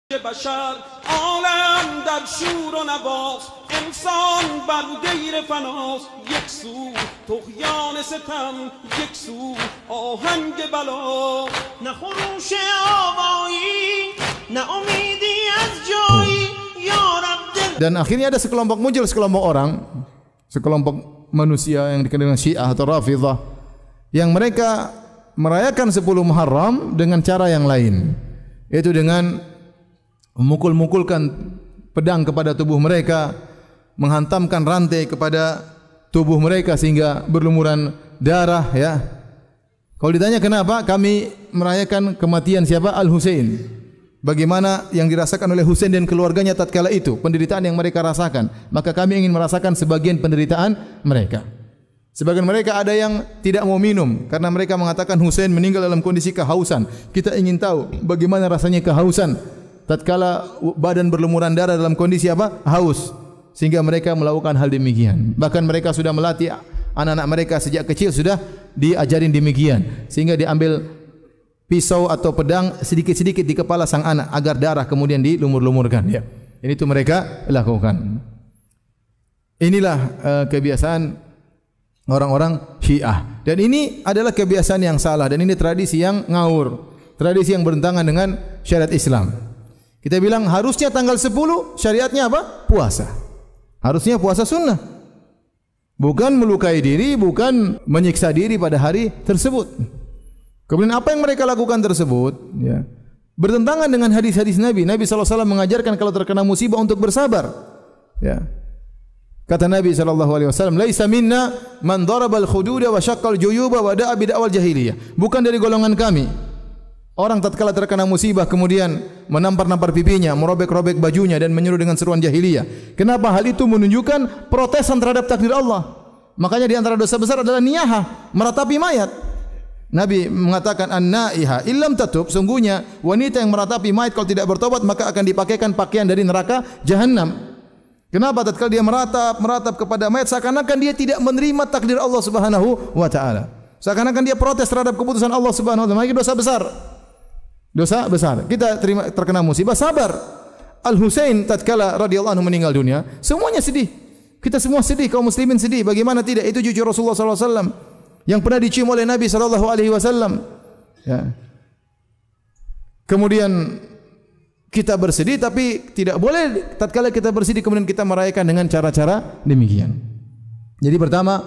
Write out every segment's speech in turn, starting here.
بشر عالم در شور و نواس انسان بر دیر فناس یک سو طغیان ستم یک سو آهنگ بلا نه خروش آوایی نه امیدی از جایی یا رب دل. Dan akhirnya ada muncul sekelompok orang, sekelompok manusia yang dikenal dengan Syiah atau Rafidhah, yang mereka merayakan 10 Muharram dengan cara yang lain, yaitu dengan memukul-mukulkan pedang kepada tubuh mereka, menghantamkan rantai kepada tubuh mereka sehingga berlumuran darah, ya. Kalau ditanya kenapa kami merayakan kematian siapa? Al-Husain. Bagaimana yang dirasakan oleh Husain dan keluarganya tatkala itu, penderitaan yang mereka rasakan, maka kami ingin merasakan sebagian penderitaan mereka. Sebagian mereka ada yang tidak mau minum karena mereka mengatakan Husain meninggal dalam kondisi kehausan. Kita ingin tahu bagaimana rasanya kehausan tatkala badan berlumuran darah dalam kondisi apa? Haus. Sehingga mereka melakukan hal demikian. Bahkan mereka sudah melatih anak-anak mereka sejak kecil sudah diajarin demikian. Sehingga diambil pisau atau pedang sedikit-sedikit di kepala sang anak agar darah kemudian dilumur-lumurkan, ya. Ini itu mereka lakukan. Inilah kebiasaan orang-orang Syiah. Dan ini adalah kebiasaan yang salah dan ini tradisi yang ngawur. Tradisi yang bertentangan dengan syariat Islam. Kita bilang harusnya tanggal 10 syariatnya apa? Puasa. Harusnya puasa sunnah. Bukan melukai diri, bukan menyiksa diri pada hari tersebut. Kemudian apa yang mereka lakukan tersebut, ya, bertentangan dengan hadis-hadis Nabi. Nabi SAW mengajarkan kalau terkena musibah untuk bersabar. Ya. Kata Nabi SAW, "Laisa minna man darabal khududa wa syaqqal juyuba wa da'a bid'awal jahiliyah." Bukan dari golongan kami orang tatkala terkena musibah kemudian menampar-nampar pipinya, merobek-robek bajunya dan menyuruh dengan seruan jahiliyah. Kenapa? Hal itu menunjukkan protesan terhadap takdir Allah. Makanya di antara dosa besar adalah niyahah, meratapi mayat. Nabi mengatakan an-naiha illam tatub, sungguhnya wanita yang meratapi mayat kalau tidak bertobat maka akan dipakaikan pakaian dari neraka jahanam. Kenapa? Tatkala dia meratap kepada mayat seakan-akan dia tidak menerima takdir Allah Subhanahu wa taala. Seakan-akan dia protes terhadap keputusan Allah Subhanahu wa taala. Ini dosa besar. Dosa besar. Kita terkena musibah, sabar. Al-Husain tatkala radhiyallahu anhu meninggal dunia, semuanya sedih. Kita semua sedih, kaum muslimin sedih. Bagaimana tidak? Itu cucu Rasulullah sallallahu alaihi wasallam yang pernah dicium oleh Nabi sallallahu alaihi wasallam. Ya. Kemudian kita bersedih, tapi tidak boleh tatkala kita bersedih kemudian kita merayakan dengan cara-cara demikian. Jadi pertama,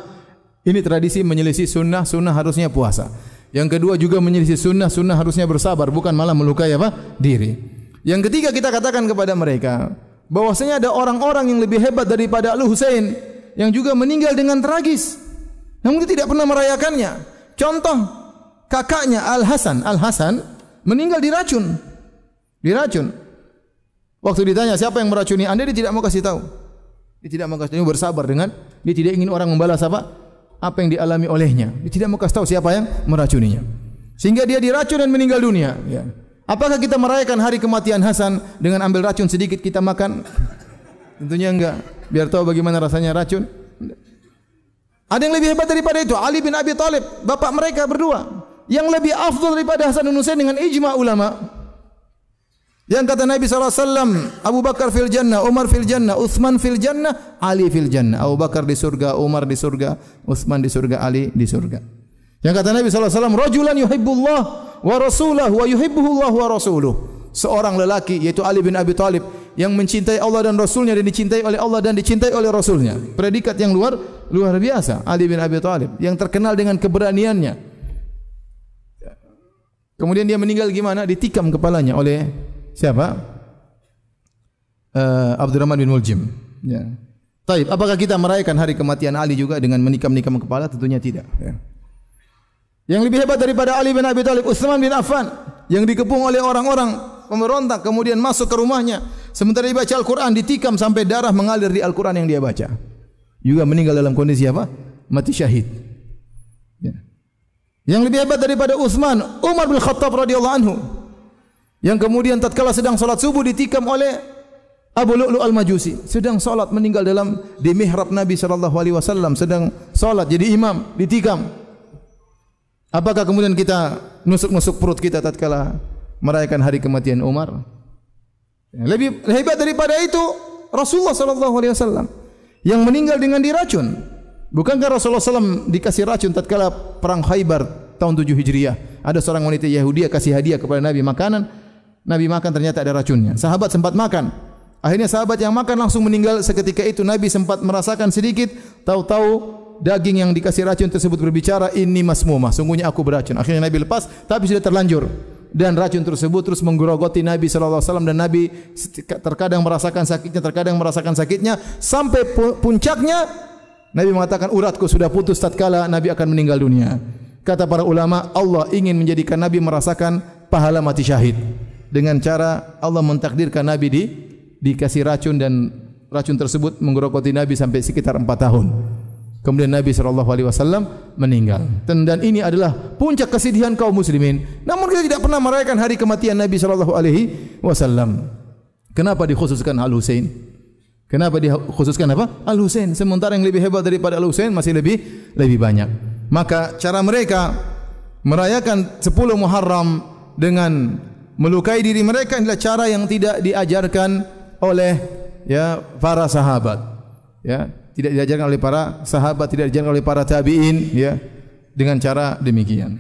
ini tradisi menyelisih sunnah, sunnah harusnya puasa. Yang kedua juga menyelisih sunnah, sunnah harusnya bersabar, bukan malah melukai apa? Diri. Yang ketiga kita katakan kepada mereka bahwasanya ada orang-orang yang lebih hebat daripada Al-Husain yang juga meninggal dengan tragis, namun dia tidak pernah merayakannya. Contoh kakaknya Al-Hasan meninggal diracun. Waktu ditanya siapa yang meracuni Anda, dia tidak mau kasih tahu. Dia tidak mau kasih tahu, bersabar dengan dia tidak ingin orang membalas apa yang dialami olehnya. Dia tidak mau kasih tahu siapa yang meracuninya. Sehingga dia diracun dan meninggal dunia, ya. Apakah kita merayakan hari kematian Hasan dengan ambil racun sedikit kita makan? Tentunya enggak. Biar tahu bagaimana rasanya racun. Ada yang lebih hebat daripada itu, Ali bin Abi Thalib, bapak mereka berdua, yang lebih afdal daripada Hasan dan Husain dengan ijma' ulama. Yang kata Nabi SAW, Abu Bakar fil jannah, Umar fil jannah, Uthman fil jannah, Ali fil jannah. Abu Bakar di surga, Umar di surga, Uthman di surga, Ali di surga. Yang kata Nabi SAW, Rajulan yuhibbullah wa rasulahu wa yuhibbuhullah wa rasuluh. Seorang lelaki, yaitu Ali bin Abi Thalib, yang mencintai Allah dan Rasulnya dan dicintai oleh Allah dan dicintai oleh Rasulnya. Predikat yang luar biasa. Ali bin Abi Thalib, yang terkenal dengan keberaniannya. Kemudian dia meninggal gimana? Ditikam kepalanya oleh siapa? Abdurrahman bin Muljim. Ya. Taib, apakah kita merayakan hari kematian Ali juga dengan menikam-nikam kepala? Tentunya tidak. Ya. Yang lebih hebat daripada Ali bin Abi Thalib, Utsman bin Affan, yang dikepung oleh orang-orang pemberontak, kemudian masuk ke rumahnya. Sementara dia baca Al-Quran, ditikam sampai darah mengalir di Al-Quran yang dia baca. Juga meninggal dalam kondisi apa? Mati syahid. Ya. Yang lebih hebat daripada Utsman, Umar bin Khattab radhiyallahu anhu, yang kemudian tatkala sedang salat subuh ditikam oleh Abu Lu'lu' al-Majusi. Sedang salat meninggal di mihrab Nabi sallallahu alaihi wasallam, sedang salat jadi imam, ditikam. Apakah kemudian kita nusuk-nusuk perut kita tatkala merayakan hari kematian Umar? Lebih hebat daripada itu Rasulullah sallallahu alaihi wasallam yang meninggal dengan diracun. Bukankah Rasulullah SAW dikasih racun tatkala perang Khaybar tahun 7 Hijriah? Ada seorang wanita Yahudi kasih hadiah kepada Nabi makanan. Nabi makan ternyata ada racunnya. Sahabat sempat makan. Akhirnya sahabat yang makan langsung meninggal seketika itu. Nabi sempat merasakan sedikit, tahu-tahu daging yang dikasih racun tersebut berbicara, "Inni masmumah, sungguhnya aku beracun." Akhirnya Nabi lepas, tapi sudah terlanjur. Dan racun tersebut terus menggerogoti Nabi sallallahu alaihi wasallam dan Nabi terkadang merasakan sakitnya sampai puncaknya Nabi mengatakan uratku sudah putus tatkala Nabi akan meninggal dunia. Kata para ulama, Allah ingin menjadikan Nabi merasakan pahala mati syahid dengan cara Allah mentakdirkan Nabi dikasih racun dan racun tersebut menggerogoti Nabi sampai sekitar 4 tahun. Kemudian Nabi SAW meninggal. Dan ini adalah puncak kesedihan kaum muslimin. Namun kita tidak pernah merayakan hari kematian Nabi SAW. Kenapa dikhususkan Al-Husain? Kenapa dikhususkan apa? Al-Husain. Sementara yang lebih hebat daripada Al-Husain masih lebih banyak. Maka cara mereka merayakan 10 Muharram dengan melukai diri mereka adalah cara yang tidak diajarkan oleh para sahabat. Tidak diajarkan oleh para sahabat, tidak diajarkan oleh para tabi'in dengan cara demikian.